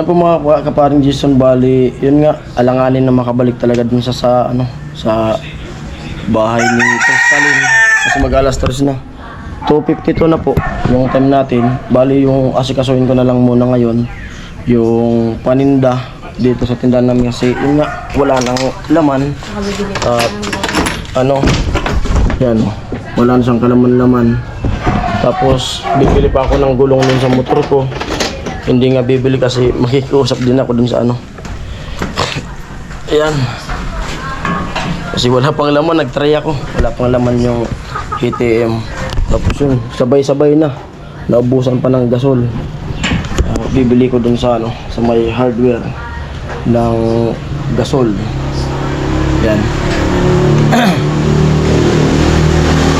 Ano po mga kaparing Jason, bali, yun nga, alanganin na makabalik talaga dun sa bahay ni Crystalin. Kasi mag-alas 3 na. 2:52 na po yung time natin. Bali, yung asikasuhin ko na lang muna ngayon, yung paninda dito sa tindahan namin kasi yun nga, wala nang laman. Yan, wala na siyang kalaman-laman. Tapos, bibili pa ako ng gulong dun sa motor ko. Hindi nga bibili kasi makikiusap din ako dun sa Ayan. Kasi wala pang laman, nag-try ako. Wala pang laman yung ATM. Tapos yun, sabay-sabay na. Naubusan pa ng gasol. Bibili ko dun sa sa may hardware ng gasol. Yan.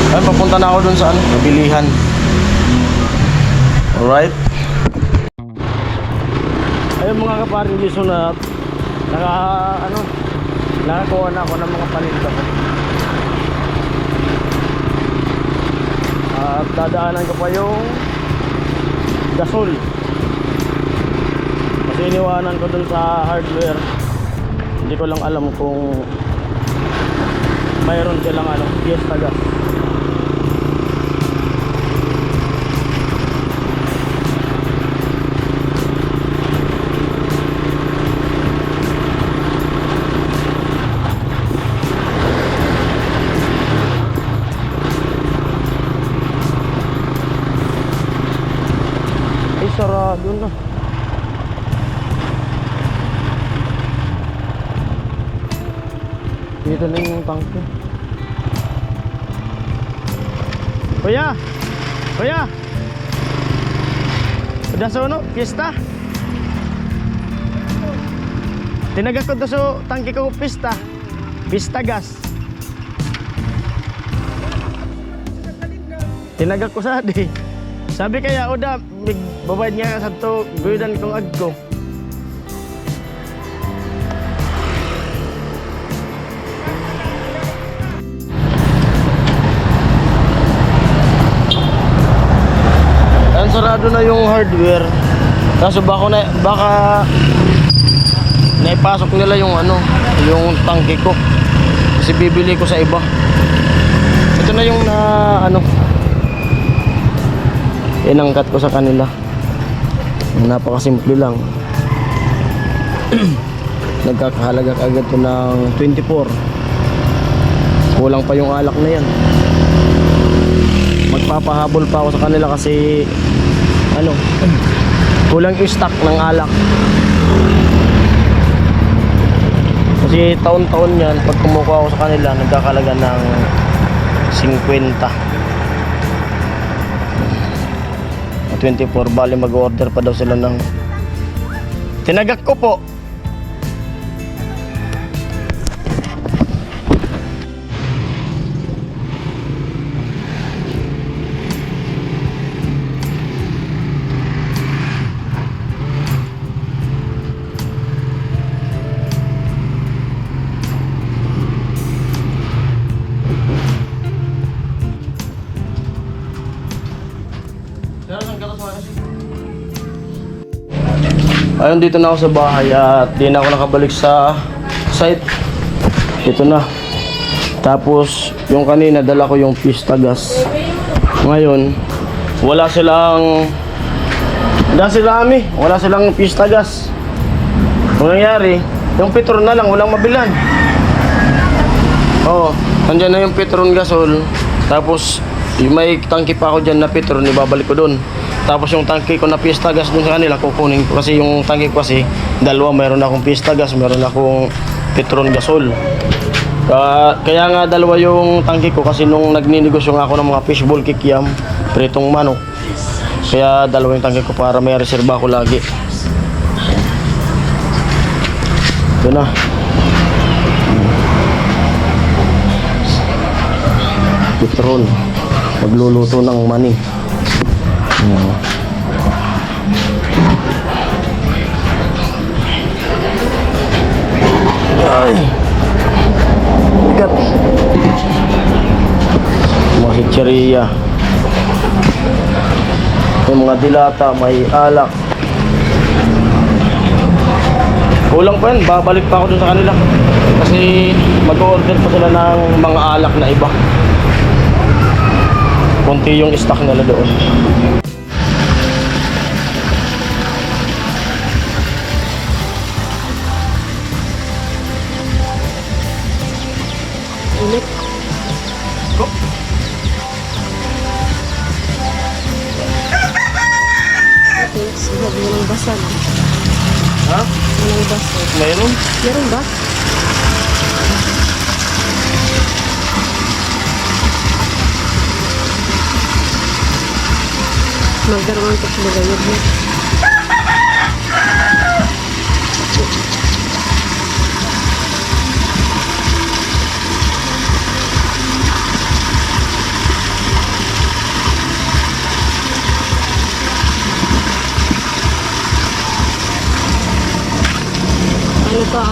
Ay, papunta na ako dun sa mabilihan. Alright. Ayun mga kaparing Jason, na nakakuha na ako ng mga paninda ko. At dadaanan ko pa yung gasol. Kasi iniwanan ko dun sa hardware. Hindi ko lang alam kung mayroon silang Fiesta gas. Sarado na. Dito na yung tangke. Kuya! Kuya! Udah sa Fiesta? Tinagak ko sa tangke ko Fiesta. Fiesta gas. Tinagak ko sa di. Sabi kaya, udah, babayad nga sa to, guyudan kong agko. Ayan, sarado na yung hardware. Kaso baka naipasok nila yung yung tangke ko. Kasi bibili ko sa iba. Ito na yung inangkat ko sa kanila. Napakasimple lang. Nagkakahalaga agad to ng 24. Kulang pa yung alak na yan. Magpapahabol pa ako sa kanila kasi kulang yung stock ng alak. Kasi taon-taon yan, pag kumukuha ako sa kanila, nagkakahalaga ng 50. 24, bali mag-order pa daw sila ng tinagak ko po. Ayun, dito na ako sa bahay at di na ako nakabalik sa site. Ito na. Tapos yung kanina dala ko yung Fiesta gas. Ngayon wala silang Fiesta gas. Ang nangyari, yung Petron na lang, walang mabilan. Nandiyan na yung Petron gasol. Tapos may tangke pa ako dyan na Petron, ibabalik ko dun. Tapos yung tangke ko na Fiesta gas dun sa kanila, kukunin ko. Kasi yung tangke ko kasi dalawa, mayroon akong Fiesta gas, mayroon akong Petron gasol. Kaya nga dalawa yung tangke ko kasi nung nagninegosyo nga ako ng mga fishball kikiam, pritong manok. Kaya dalawa yung tangke ko para may reserba ko lagi. Ito na. Petron. Magluluto ng mani. Ay, bigat. Mga hitseriya. May mga dilata, may alak. Kulang pa yan, babalik pa ako dun sa kanila. Kasi mag-order pa sila ng mga alak na iba. Kunti yung stock nila doon. Init. Ko. Okay, sabi mo ng basag. Ha? Walang basag. Mayroon? Meron ba? Magdaroon ko sila gayod mo. Ano to,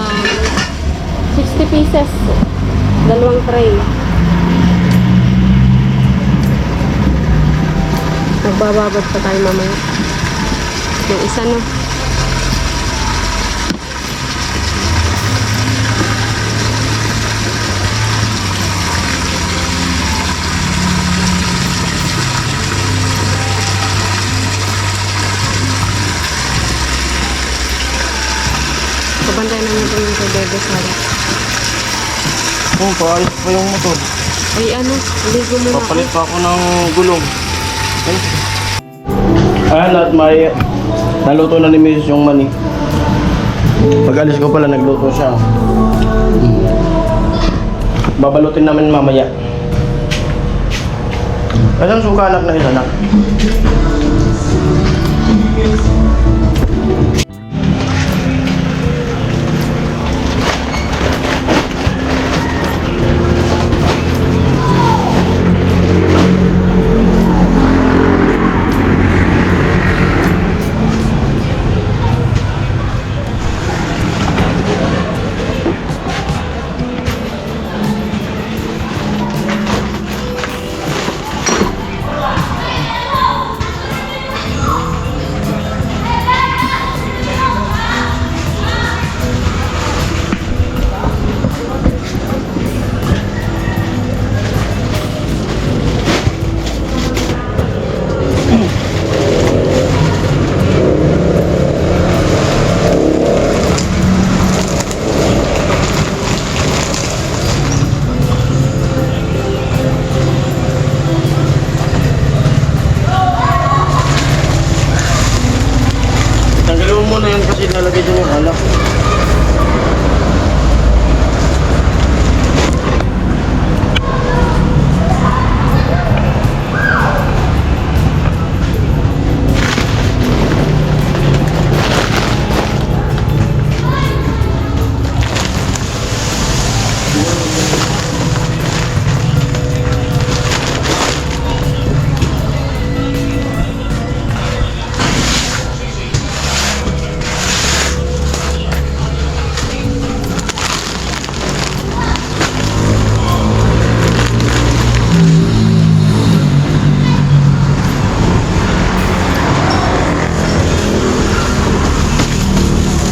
60 pieces. Dalawang tray. Nagbababad pa tayo mamaya. Yung isa no. Pabantayan namin ito yung kay Bebe Sara. Oo, paayos pa yung motor. Ay ano, ligo muna ako. Papalit pa ako ng gulong. Ayan, at may naluto na ni Mrs. yung mani. Pag-alis ko pala, nagluto siya. Babalutin namin mamaya. Asan suka anak na isa na? Tanggalin mo muna yun kasi lalagay dyan yung alak.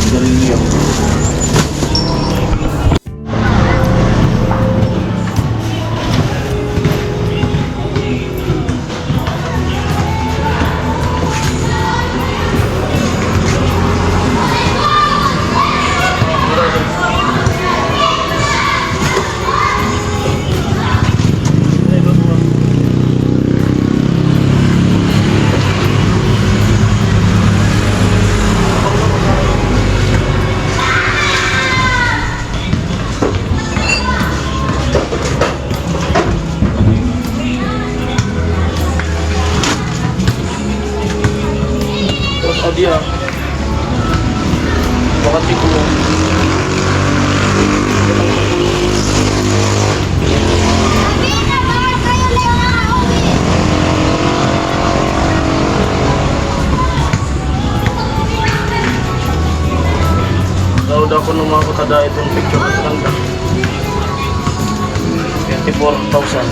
Garilyo. Dia bakit ko daw ako nung mga kada itong picture at ganda 24,000.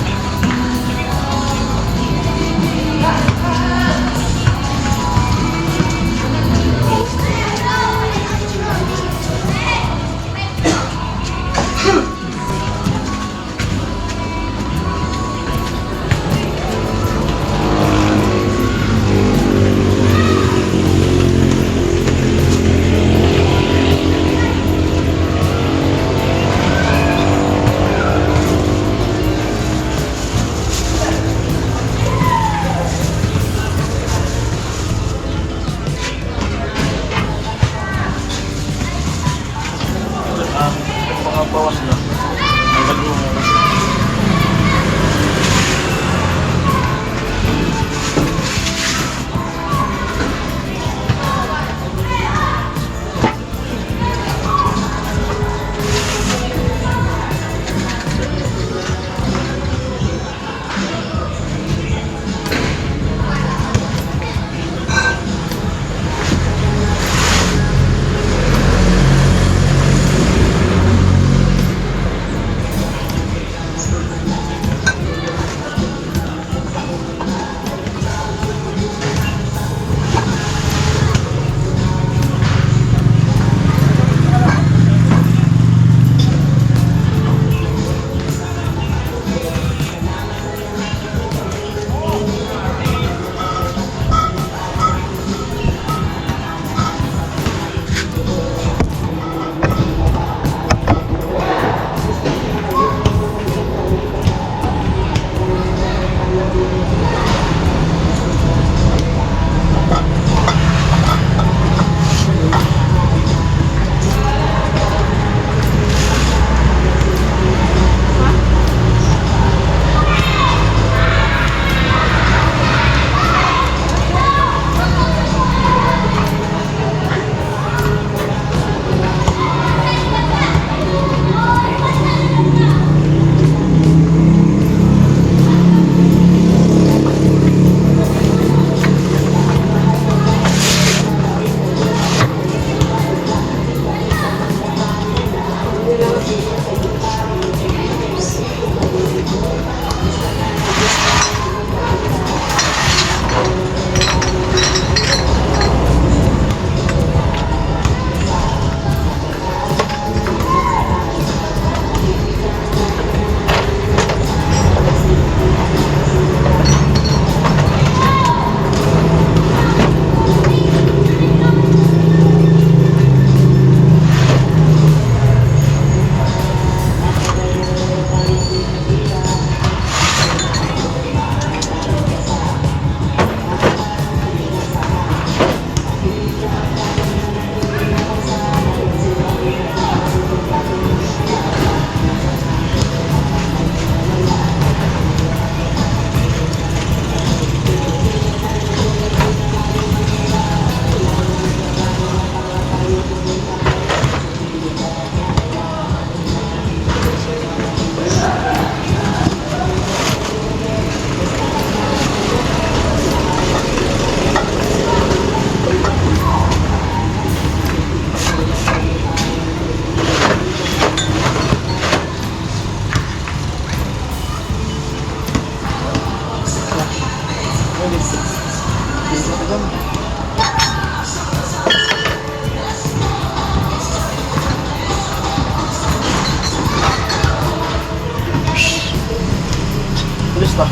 piyesta.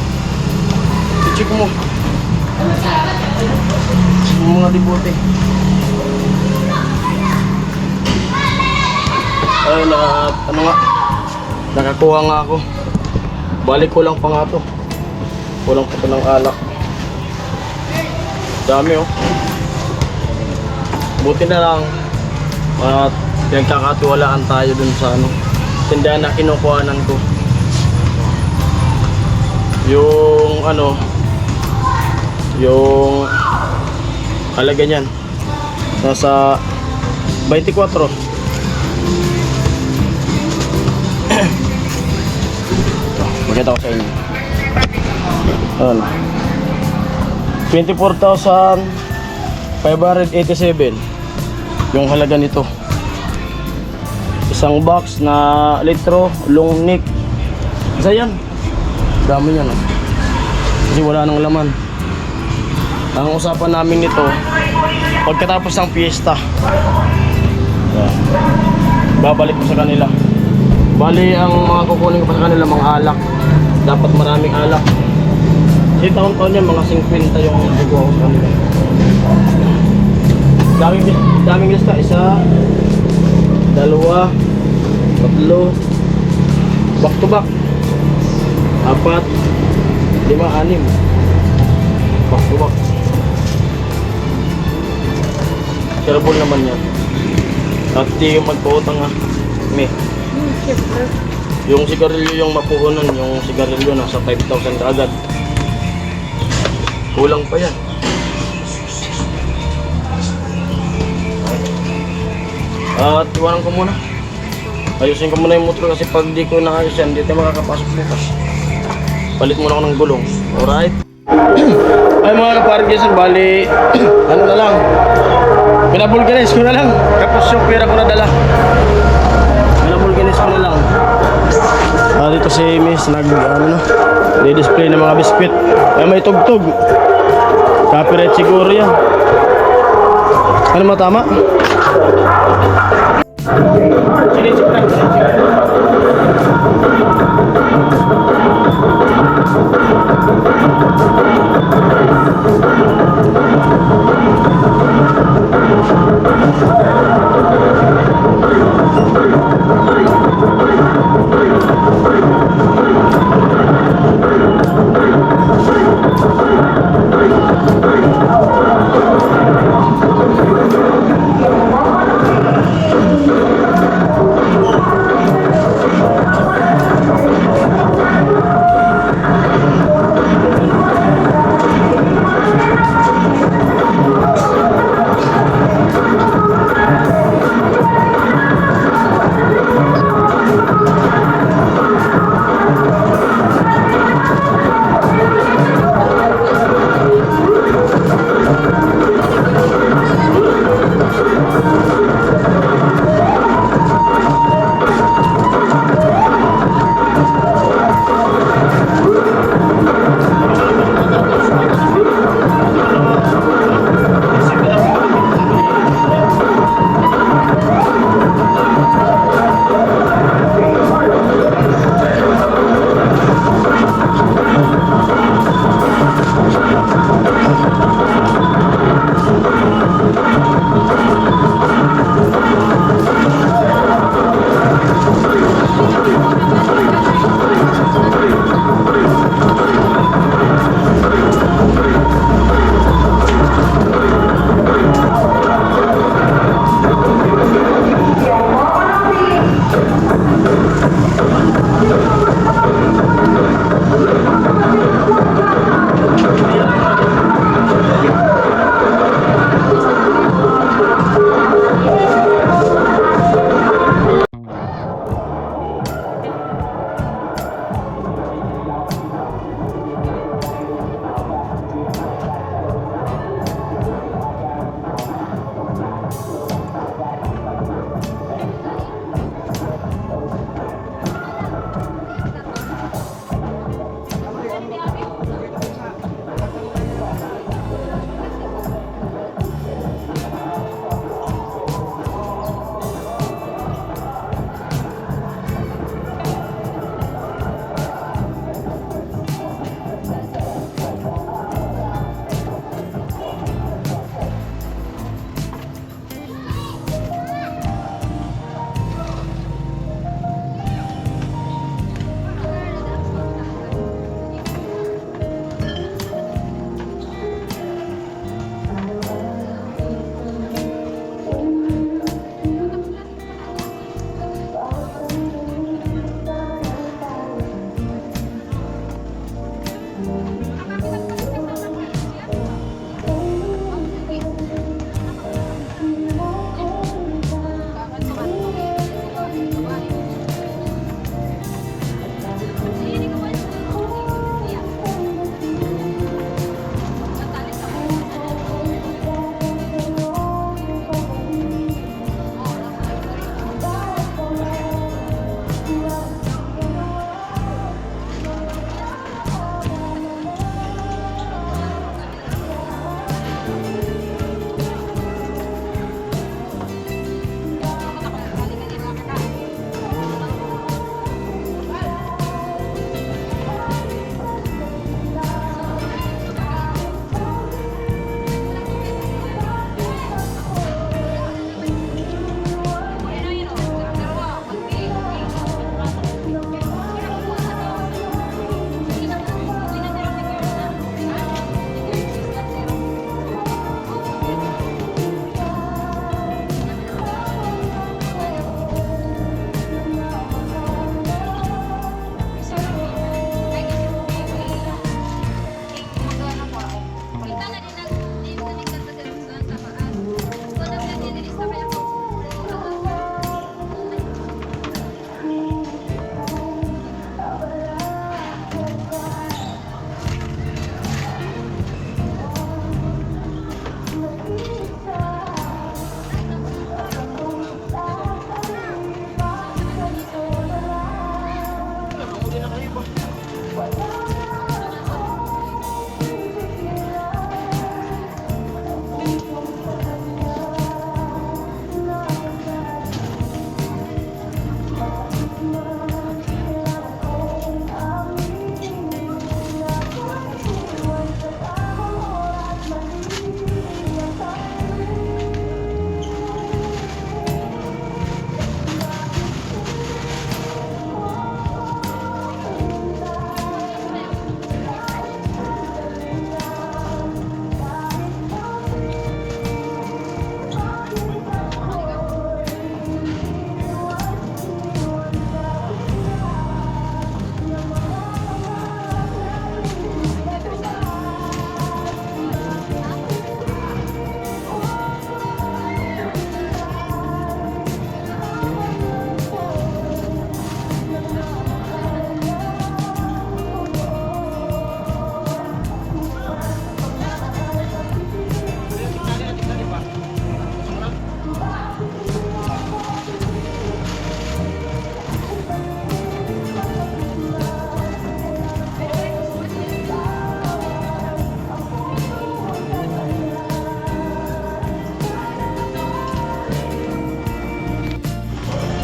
I-check mo. Yung mga dibote. Ay, ano nga. Nakakuha nga ako. Balik ko lang pa nga to. Kulang pa to ng alak. Dami oh. Buti na lang. At pinagkakatiwalaan tayo dun sa ano. Tindahan na kinukuhanan ko. Yung ano. Yung halaga niyan. Nasa 24. Pakita ko sa inyo. Ano? 24,587 yung halaga nito. Isang box na litro, long neck. Isa yan. Dami yan. Kasi wala nang laman. Ang usapan namin nito, pagkatapos ng piyesta, babalik ko sa kanila. Bali, ang mga kukunin ko pa sa kanila, mga alak. Dapat maraming alak. Kasi taon-taon yan, mga 50 yung nagawa ko sa kanila. Daming lista. 1, 2, 3, 4, back to back. 4, 5, 6, back to back. Shareable naman yan. At di yung magpautang ha. Yung sigarilyo yung mapuhunan, yung sigarilyo nasa 5,000 kaagad. Kulang pa yan. At iwanan ko muna. Ayusin ko muna yung motor kasi pag di ko naayos yan, di tayo makakapasok bukas. Palit muna ako ng gulong. Alright? Ay mga kaparkisan, bali ano na lang, pinabulganize ko na lang. Tapos yung pera ko na dala, pinabulganize ko na lang. Dito si Miss display ng mga biskwit. Ay may tugtog. Copyright siguro yan. Ano matama? Sinisip lang.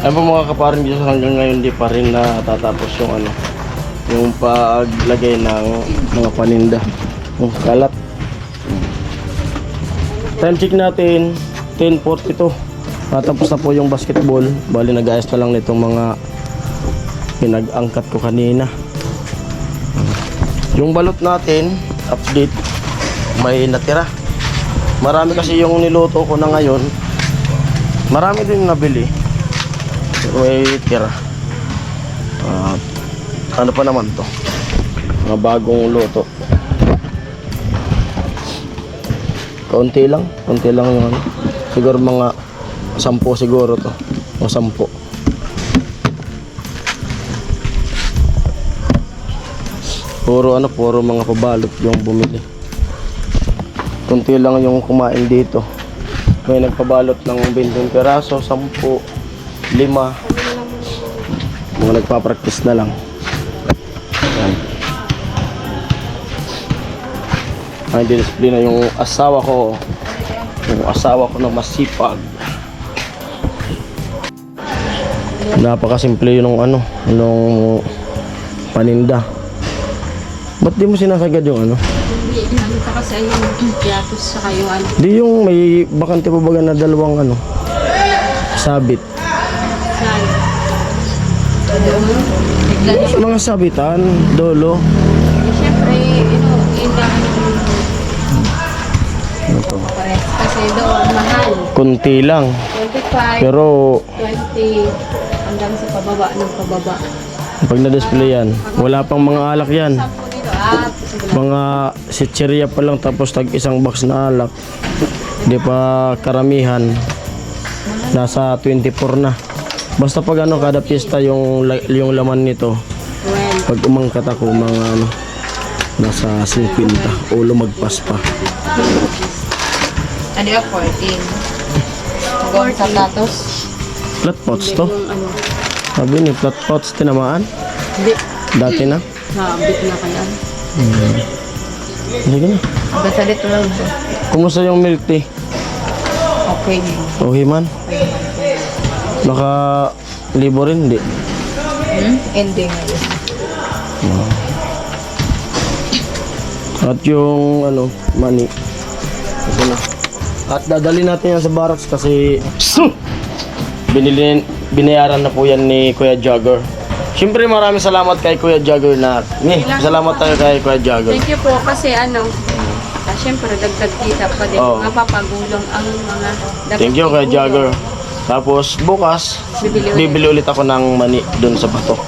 Ayun po mga kaparin dito, hanggang ngayon di pa rin natatapos yung ano, yung paglagay ng mga paninda. Yung kalat. Time check natin 10:42. Natapos na po yung basketball. Bali nag-ayos na lang nitong mga pinag-angkat ko kanina. Yung balot natin, update, may natira. Marami kasi yung niluto ko na ngayon. Marami din nabili. May tira. Ano pa naman to? Mga bagong luto. Kaunti lang yung ano. Siguro mga 10 siguro to. Mga 10. Puro mga pabalot yung bumili. Kunti lang yung kumain dito. May nagpabalot ng 20 peraso, 10, 5. Mga nagpa-practice na lang. Ayan. Ay, display na yung asawa ko. Yung asawa ko na masipag. Napakasimple yung ano, yung paninda. Ba't di mo sinasagad yung ano? Hindi, nakita kasi yung piatos sa kayo ano. Di yung may bakante pa baga na dalawang ano, sabit. Saan? Doon. Naglalaro. Mga sabitan, dolo. Siyempre, indahan Ano to? pares. Kasi doon, mahal. Kunti lang. 25, Pero 20, hanggang sa pababa ng pababa. pag na-display yan, wala pang mga alak yan. 10 dito, sige. Mga sitserya pa lang tapos tag isang box na alak. Di pa karamihan. Nasa 24 na. Basta pag ano kada pista yung laman nito. Well, Pag umangkat ako mga ano, nasa 50 o lumagpas pa. ano yung 14? Hanggang sa tatos? Flat pots to. Yung ano, Sabi ni flat pots tinamaan. hindi. Dati na. Nakabit na kaya. Sige na. Basta dito lang ba? Kumusta yung milk tea? Okay. Okay man. Naka libo rin, hindi. Ending. At yung ano, money. Ito na. At dadali natin yan sa barracks kasi binayaran na po yan ni Kuya Jagger. Siyempre maraming salamat kay Kuya Jagger na. Salamat tayo kay Kuya Jagger. Thank you po kasi syempre dagdag kita pa din. Oo. Mapapagulong ang mga dapat Thank you Kuya itulong. Jagger. Tapos bukas bibili ulit ako ng mani doon sa bato.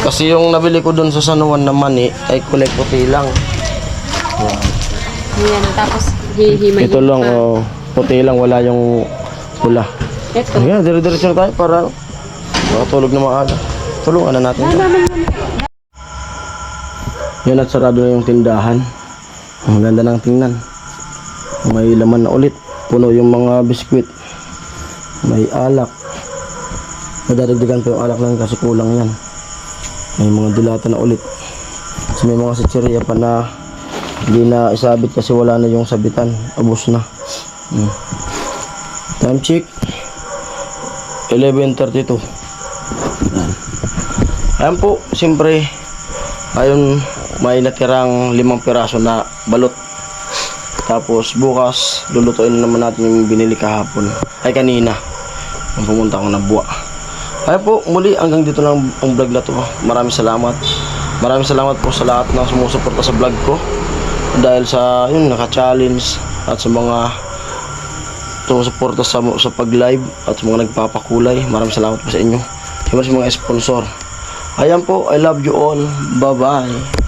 Kasi yung nabili ko doon sa San Juan na mani ay kulay puti lang. Yan, tapos hihimay. Ito lang, oh, puti lang, wala yung pula. Ito. Ayan, dire-diretso na tayo para makatulog na maaga. Tulungan na natin ito. Yan at sarado na yung tindahan. Ang ganda ng tingnan. May laman na ulit. Puno yung mga biskwit. May alak. Nadadagdagan pa yung alak lang kasi kulang yan. May mga dilata na ulit. Kasi may mga sitseriya pa na hindi na isabit kasi wala na yung sabitan. Abos na. Time check 11:32. Ayan po, siyempre ayun, may natirang 5 piraso na balot. Tapos bukas lulutuin naman natin yung binili kahapon ay kanina nung pumunta ako na buwa. Ayan po, muli hanggang dito lang ang vlog na to. Maraming salamat po sa lahat na sumusuporta sa vlog ko dahil sa yun, naka-challenge at sa mga sumusuporta sa pag-live at sa mga nagpapakulay. Maraming salamat po sa inyo. Siyempre sa mga sponsor. Ayan po, I love you all. Bye-bye.